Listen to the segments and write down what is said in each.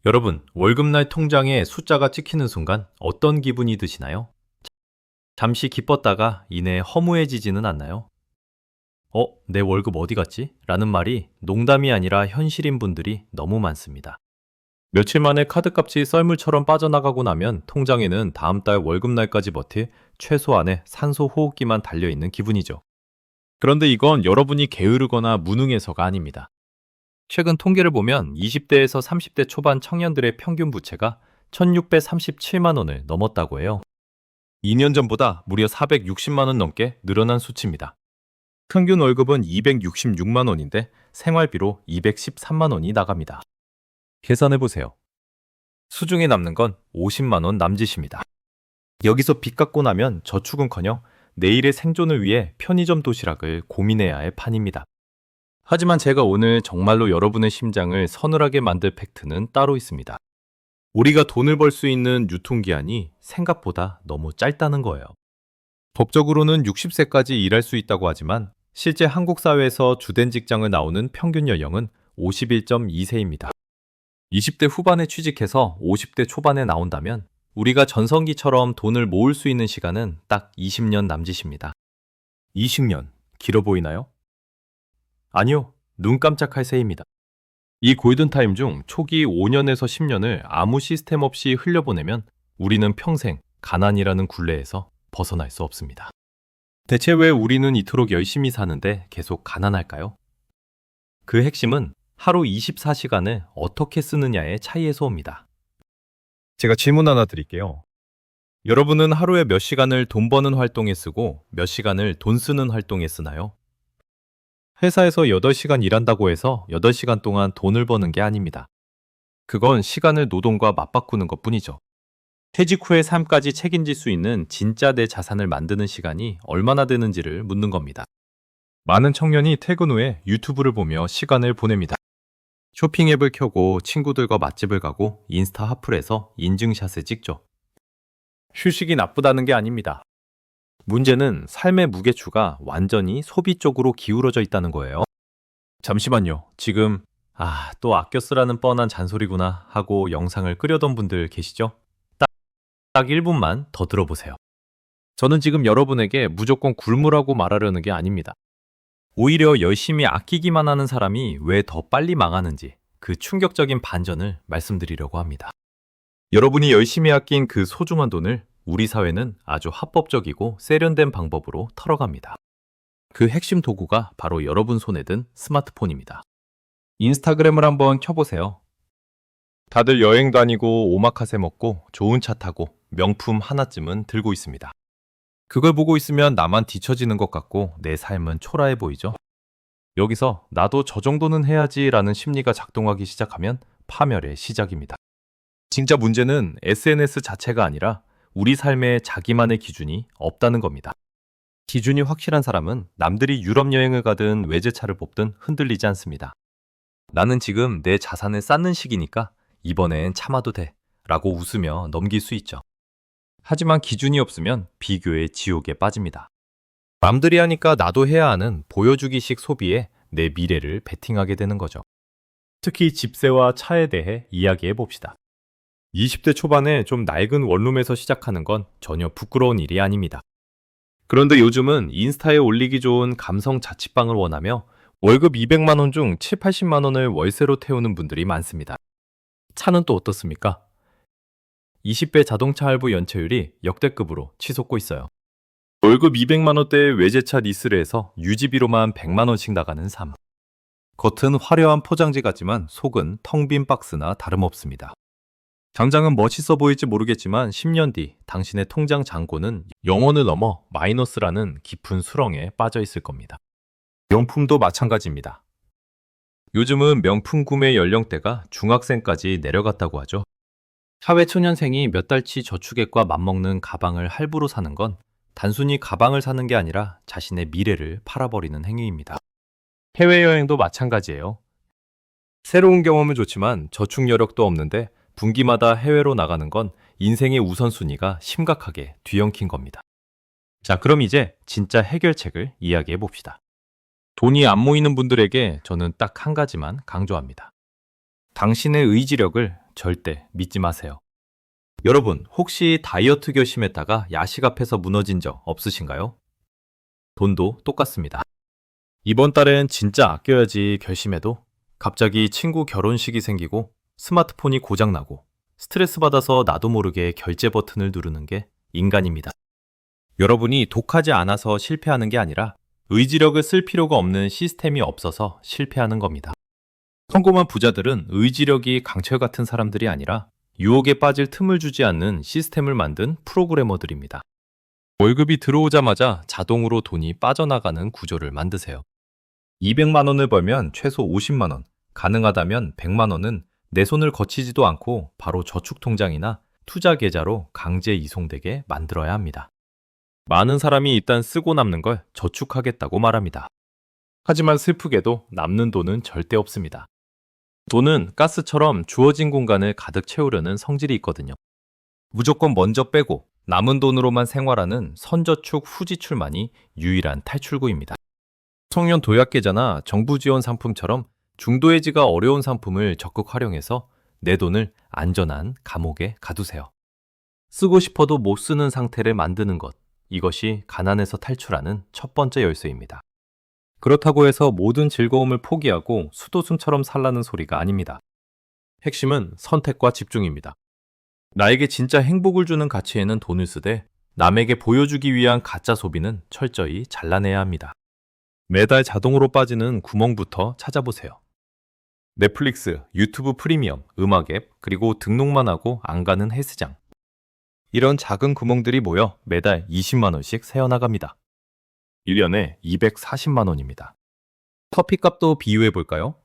여러분, 월급날 통장에 숫자가 찍히는 순간 어떤 기분이 드시나요? 잠시 기뻤다가 이내 허무해지지는 않나요? 내 월급 어디 갔지? 라는 말이 농담이 아니라 현실인 분들이 너무 많습니다. 며칠 만에 카드값이 썰물처럼 빠져나가고 나면 통장에는 다음 달 월급날까지 버틸 최소한의 산소 호흡기만 달려있는 기분이죠. 그런데 이건 여러분이 게으르거나 무능해서가 아닙니다. 최근 통계를 보면 20대에서 30대 초반 청년들의 평균 부채가 1,637만 원을 넘었다고 해요. 2년 전보다 무려 460만 원 넘게 늘어난 수치입니다. 평균 월급은 266만 원인데 생활비로 213만 원이 나갑니다. 계산해보세요. 수중에 남는 건 50만 원 남짓입니다. 여기서 빚 갚고 나면 저축은커녕 내일의 생존을 위해 편의점 도시락을 고민해야 할 판입니다. 하지만 제가 오늘 정말로 여러분의 심장을 서늘하게 만들 팩트는 따로 있습니다. 우리가 돈을 벌 수 있는 유통기한이 생각보다 너무 짧다는 거예요. 법적으로는 60세까지 일할 수 있다고 하지만 실제 한국 사회에서 주된 직장을 나오는 평균 연령은 51.2세입니다. 20대 후반에 취직해서 50대 초반에 나온다면 우리가 전성기처럼 돈을 모을 수 있는 시간은 딱 20년 남짓입니다. 20년, 길어 보이나요? 아니요, 눈 깜짝할 새입니다. 이 골든타임 중 초기 5년에서 10년을 아무 시스템 없이 흘려보내면 우리는 평생 가난이라는 굴레에서 벗어날 수 없습니다. 대체 왜 우리는 이토록 열심히 사는데 계속 가난할까요? 그 핵심은 하루 24시간을 어떻게 쓰느냐의 차이에서 옵니다. 제가 질문 하나 드릴게요. 여러분은 하루에 몇 시간을 돈 버는 활동에 쓰고 몇 시간을 돈 쓰는 활동에 쓰나요? 회사에서 8시간 일한다고 해서 8시간 동안 돈을 버는 게 아닙니다. 그건 시간을 노동과 맞바꾸는 것 뿐이죠. 퇴직 후의 삶까지 책임질 수 있는 진짜 내 자산을 만드는 시간이 얼마나 되는지를 묻는 겁니다. 많은 청년이 퇴근 후에 유튜브를 보며 시간을 보냅니다. 쇼핑 앱을 켜고 친구들과 맛집을 가고 인스타 핫플에서 인증샷을 찍죠. 휴식이 나쁘다는 게 아닙니다. 문제는 삶의 무게추가 완전히 소비 쪽으로 기울어져 있다는 거예요. 잠시만요. 지금 또 아껴 쓰라는 뻔한 잔소리구나 하고 영상을 끄려던 분들 계시죠? 딱 1분만 더 들어보세요. 저는 지금 여러분에게 무조건 굶으라고 말하려는 게 아닙니다. 오히려 열심히 아끼기만 하는 사람이 왜 더 빨리 망하는지 그 충격적인 반전을 말씀드리려고 합니다. 여러분이 열심히 아낀 그 소중한 돈을 우리 사회는 아주 합법적이고 세련된 방법으로 털어갑니다. 그 핵심 도구가 바로 여러분 손에 든 스마트폰입니다. 인스타그램을 한번 켜보세요. 다들 여행 다니고 오마카세 먹고 좋은 차 타고 명품 하나쯤은 들고 있습니다. 그걸 보고 있으면 나만 뒤처지는 것 같고 내 삶은 초라해 보이죠? 여기서 나도 저 정도는 해야지라는 심리가 작동하기 시작하면 파멸의 시작입니다. 진짜 문제는 SNS 자체가 아니라 우리 삶에 자기만의 기준이 없다는 겁니다. 기준이 확실한 사람은 남들이 유럽 여행을 가든 외제차를 뽑든 흔들리지 않습니다. 나는 지금 내 자산을 쌓는 시기니까 이번엔 참아도 돼 라고 웃으며 넘길 수 있죠. 하지만 기준이 없으면 비교의 지옥에 빠집니다. 남들이 하니까 나도 해야 하는 보여주기식 소비에 내 미래를 베팅하게 되는 거죠. 특히 집세와 차에 대해 이야기해 봅시다. 20대 초반에 좀 낡은 원룸에서 시작하는 건 전혀 부끄러운 일이 아닙니다. 그런데 요즘은 인스타에 올리기 좋은 감성 자취방을 원하며 월급 200만 원 중 7, 80만 원을 월세로 태우는 분들이 많습니다. 차는 또 어떻습니까? 20배 자동차 할부 연체율이 역대급으로 치솟고 있어요. 월급 200만 원대의 외제차 리스를 해서 유지비로만 100만 원씩 나가는 삶. 겉은 화려한 포장지 같지만 속은 텅 빈 박스나 다름없습니다. 당장은 멋있어 보일지 모르겠지만 10년 뒤 당신의 통장 잔고는 0원을 넘어 마이너스라는 깊은 수렁에 빠져 있을 겁니다. 명품도 마찬가지입니다. 요즘은 명품 구매 연령대가 중학생까지 내려갔다고 하죠. 사회초년생이 몇 달치 저축액과 맞먹는 가방을 할부로 사는 건 단순히 가방을 사는 게 아니라 자신의 미래를 팔아버리는 행위입니다. 해외여행도 마찬가지예요. 새로운 경험은 좋지만 저축 여력도 없는데 분기마다 해외로 나가는 건 인생의 우선순위가 심각하게 뒤엉킨 겁니다. 자, 그럼 이제 진짜 해결책을 이야기해 봅시다. 돈이 안 모이는 분들에게 저는 딱 한 가지만 강조합니다. 당신의 의지력을 절대 믿지 마세요. 여러분, 혹시 다이어트 결심했다가 야식 앞에서 무너진 적 없으신가요? 돈도 똑같습니다. 이번 달엔 진짜 아껴야지 결심해도 갑자기 친구 결혼식이 생기고 스마트폰이 고장나고 스트레스 받아서 나도 모르게 결제 버튼을 누르는 게 인간입니다. 여러분이 독하지 않아서 실패하는 게 아니라 의지력을 쓸 필요가 없는 시스템이 없어서 실패하는 겁니다. 성공한 부자들은 의지력이 강철 같은 사람들이 아니라 유혹에 빠질 틈을 주지 않는 시스템을 만든 프로그래머들입니다. 월급이 들어오자마자 자동으로 돈이 빠져나가는 구조를 만드세요. 200만 원을 벌면 최소 50만 원, 가능하다면 100만 원은 내 손을 거치지도 않고 바로 저축통장이나 투자 계좌로 강제 이송되게 만들어야 합니다. 많은 사람이 일단 쓰고 남는 걸 저축하겠다고 말합니다. 하지만 슬프게도 남는 돈은 절대 없습니다. 돈은 가스처럼 주어진 공간을 가득 채우려는 성질이 있거든요. 무조건 먼저 빼고 남은 돈으로만 생활하는 선저축 후지출만이 유일한 탈출구입니다. 청년 도약계좌나 정부 지원 상품처럼 중도해지가 어려운 상품을 적극 활용해서 내 돈을 안전한 감옥에 가두세요. 쓰고 싶어도 못 쓰는 상태를 만드는 것, 이것이 가난에서 탈출하는 첫 번째 열쇠입니다. 그렇다고 해서 모든 즐거움을 포기하고 수도승처럼 살라는 소리가 아닙니다. 핵심은 선택과 집중입니다. 나에게 진짜 행복을 주는 가치에는 돈을 쓰되 남에게 보여주기 위한 가짜 소비는 철저히 잘라내야 합니다. 매달 자동으로 빠지는 구멍부터 찾아보세요. 넷플릭스, 유튜브 프리미엄, 음악 앱, 그리고 등록만 하고 안 가는 헬스장. 이런 작은 구멍들이 모여 매달 20만 원씩 새어나갑니다. 1년에 240만 원입니다. 커피값도 비유해 볼까요?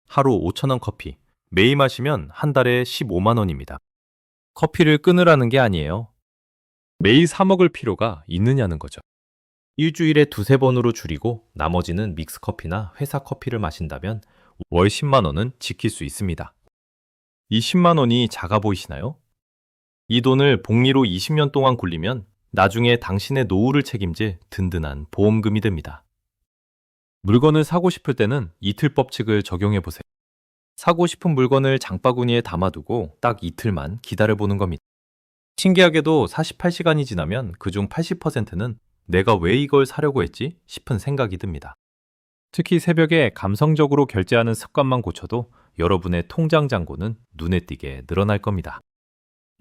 하루 5,000원 커피, 매일 마시면 한 달에 15만 원입니다. 커피를 끊으라는 게 아니에요. 매일 사 먹을 필요가 있느냐는 거죠. 일주일에 두세 번으로 줄이고 나머지는 믹스커피나 회사 커피를 마신다면 월 10만 원은 지킬 수 있습니다. 이 10만 원이 작아 보이시나요? 이 돈을 복리로 20년 동안 굴리면 나중에 당신의 노후를 책임질 든든한 보험금이 됩니다. 물건을 사고 싶을 때는 이틀 법칙을 적용해 보세요. 사고 싶은 물건을 장바구니에 담아두고 딱 이틀만 기다려보는 겁니다. 신기하게도 48시간이 지나면 그중 80%는 내가 왜 이걸 사려고 했지 싶은 생각이 듭니다. 특히 새벽에 감성적으로 결제하는 습관만 고쳐도 여러분의 통장 잔고는 눈에 띄게 늘어날 겁니다.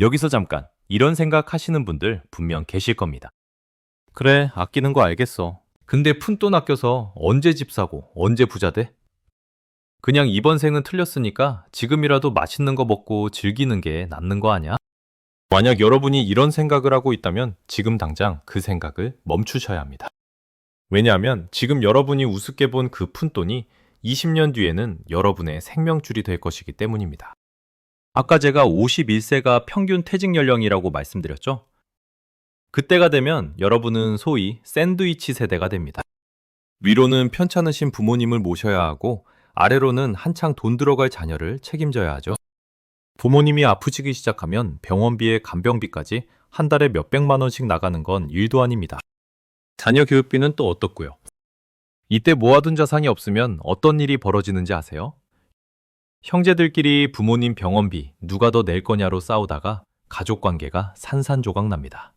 여기서 잠깐, 이런 생각 하시는 분들 분명 계실 겁니다. 그래, 아끼는 거 알겠어. 근데 푼돈 아껴서 언제 집 사고 언제 부자 돼? 그냥 이번 생은 틀렸으니까 지금이라도 맛있는 거 먹고 즐기는 게 낫는 거 아니야? 만약 여러분이 이런 생각을 하고 있다면 지금 당장 그 생각을 멈추셔야 합니다. 왜냐하면 지금 여러분이 우습게 본 그 푼돈이 20년 뒤에는 여러분의 생명줄이 될 것이기 때문입니다. 아까 제가 51세가 평균 퇴직 연령이라고 말씀드렸죠? 그때가 되면 여러분은 소위 샌드위치 세대가 됩니다. 위로는 편찮으신 부모님을 모셔야 하고 아래로는 한창 돈 들어갈 자녀를 책임져야 하죠. 부모님이 아프시기 시작하면 병원비에 간병비까지 한 달에 몇백만 원씩 나가는 건 일도 아닙니다. 자녀 교육비는 또 어떻고요? 이때 모아둔 자산이 없으면 어떤 일이 벌어지는지 아세요? 형제들끼리 부모님 병원비 누가 더 낼 거냐로 싸우다가 가족 관계가 산산조각 납니다.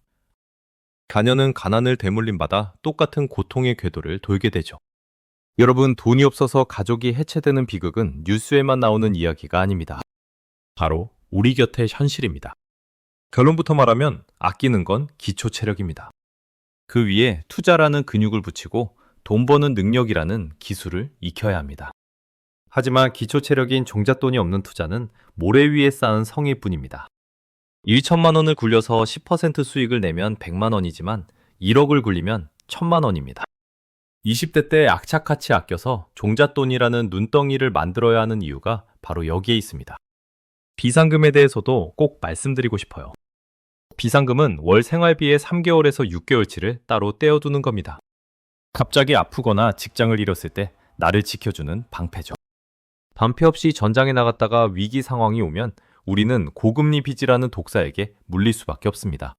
자녀는 가난을 대물림받아 똑같은 고통의 궤도를 돌게 되죠. 여러분, 돈이 없어서 가족이 해체되는 비극은 뉴스에만 나오는 이야기가 아닙니다. 바로 우리 곁의 현실입니다. 결론부터 말하면 아끼는 건 기초 체력입니다. 그 위에 투자라는 근육을 붙이고 돈 버는 능력이라는 기술을 익혀야 합니다. 하지만 기초 체력인 종잣돈이 없는 투자는 모래 위에 쌓은 성일 뿐입니다. 1천만 원을 굴려서 10% 수익을 내면 100만 원이지만 1억을 굴리면 1,000만 원입니다. 20대 때 악착같이 아껴서 종잣돈이라는 눈덩이를 만들어야 하는 이유가 바로 여기에 있습니다. 비상금에 대해서도 꼭 말씀드리고 싶어요. 비상금은 월 생활비의 3개월에서 6개월치를 따로 떼어두는 겁니다. 갑자기 아프거나 직장을 잃었을 때 나를 지켜주는 방패죠. 반패 없이 전장에 나갔다가 위기 상황이 오면 우리는 고금리 빚이라는 독사에게 물릴 수밖에 없습니다.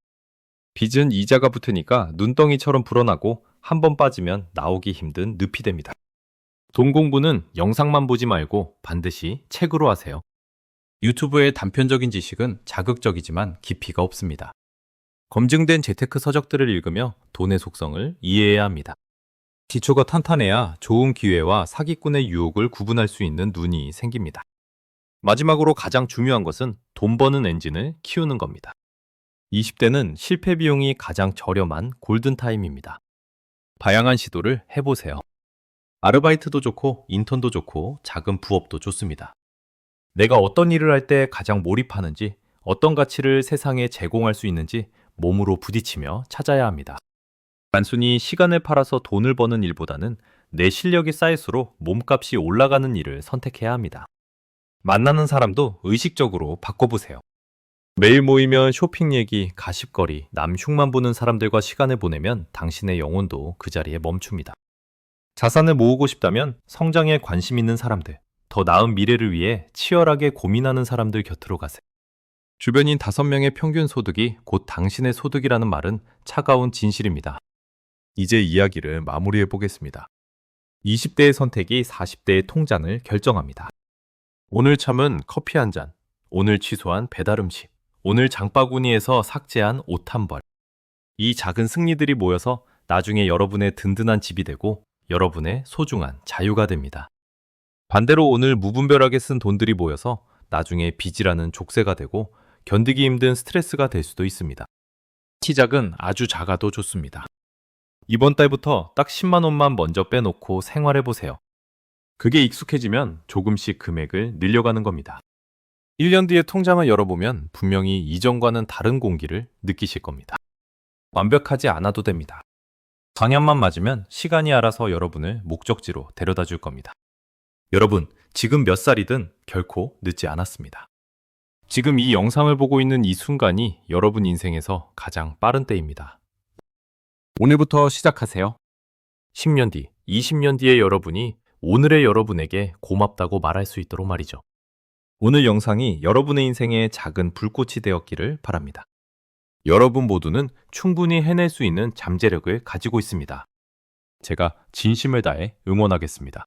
빚은 이자가 붙으니까 눈덩이처럼 불어나고 한 번 빠지면 나오기 힘든 늪이 됩니다. 돈 공부는 영상만 보지 말고 반드시 책으로 하세요. 유튜브의 단편적인 지식은 자극적이지만 깊이가 없습니다. 검증된 재테크 서적들을 읽으며 돈의 속성을 이해해야 합니다. 기초가 탄탄해야 좋은 기회와 사기꾼의 유혹을 구분할 수 있는 눈이 생깁니다. 마지막으로 가장 중요한 것은 돈 버는 엔진을 키우는 겁니다. 20대는 실패 비용이 가장 저렴한 골든타임입니다. 다양한 시도를 해보세요. 아르바이트도 좋고 인턴도 좋고 작은 부업도 좋습니다. 내가 어떤 일을 할 때 가장 몰입하는지, 어떤 가치를 세상에 제공할 수 있는지 몸으로 부딪히며 찾아야 합니다. 단순히 시간을 팔아서 돈을 버는 일보다는 내 실력이 쌓일수록 몸값이 올라가는 일을 선택해야 합니다. 만나는 사람도 의식적으로 바꿔보세요. 매일 모이면 쇼핑 얘기, 가십거리, 남 흉만 보는 사람들과 시간을 보내면 당신의 영혼도 그 자리에 멈춥니다. 자산을 모으고 싶다면 성장에 관심 있는 사람들, 더 나은 미래를 위해 치열하게 고민하는 사람들 곁으로 가세요. 주변인 5명의 평균 소득이 곧 당신의 소득이라는 말은 차가운 진실입니다. 이제 이야기를 마무리해 보겠습니다. 20대의 선택이 40대의 통장을 결정합니다. 오늘 참은 커피 한 잔, 오늘 취소한 배달 음식, 오늘 장바구니에서 삭제한 옷 한 벌. 이 작은 승리들이 모여서 나중에 여러분의 든든한 집이 되고 여러분의 소중한 자유가 됩니다. 반대로 오늘 무분별하게 쓴 돈들이 모여서 나중에 빚이라는 족쇄가 되고 견디기 힘든 스트레스가 될 수도 있습니다. 시작은 아주 작아도 좋습니다. 이번 달부터 딱 10만 원만 먼저 빼놓고 생활해보세요. 그게 익숙해지면 조금씩 금액을 늘려가는 겁니다. 1년 뒤에 통장을 열어보면 분명히 이전과는 다른 공기를 느끼실 겁니다. 완벽하지 않아도 됩니다. 방향만 맞으면 시간이 알아서 여러분을 목적지로 데려다 줄 겁니다. 여러분, 지금 몇 살이든 결코 늦지 않았습니다. 지금 이 영상을 보고 있는 이 순간이 여러분 인생에서 가장 빠른 때입니다. 오늘부터 시작하세요. 10년 뒤, 20년 뒤의 여러분이 오늘의 여러분에게 고맙다고 말할 수 있도록 말이죠. 오늘 영상이 여러분의 인생에 작은 불꽃이 되었기를 바랍니다. 여러분 모두는 충분히 해낼 수 있는 잠재력을 가지고 있습니다. 제가 진심을 다해 응원하겠습니다.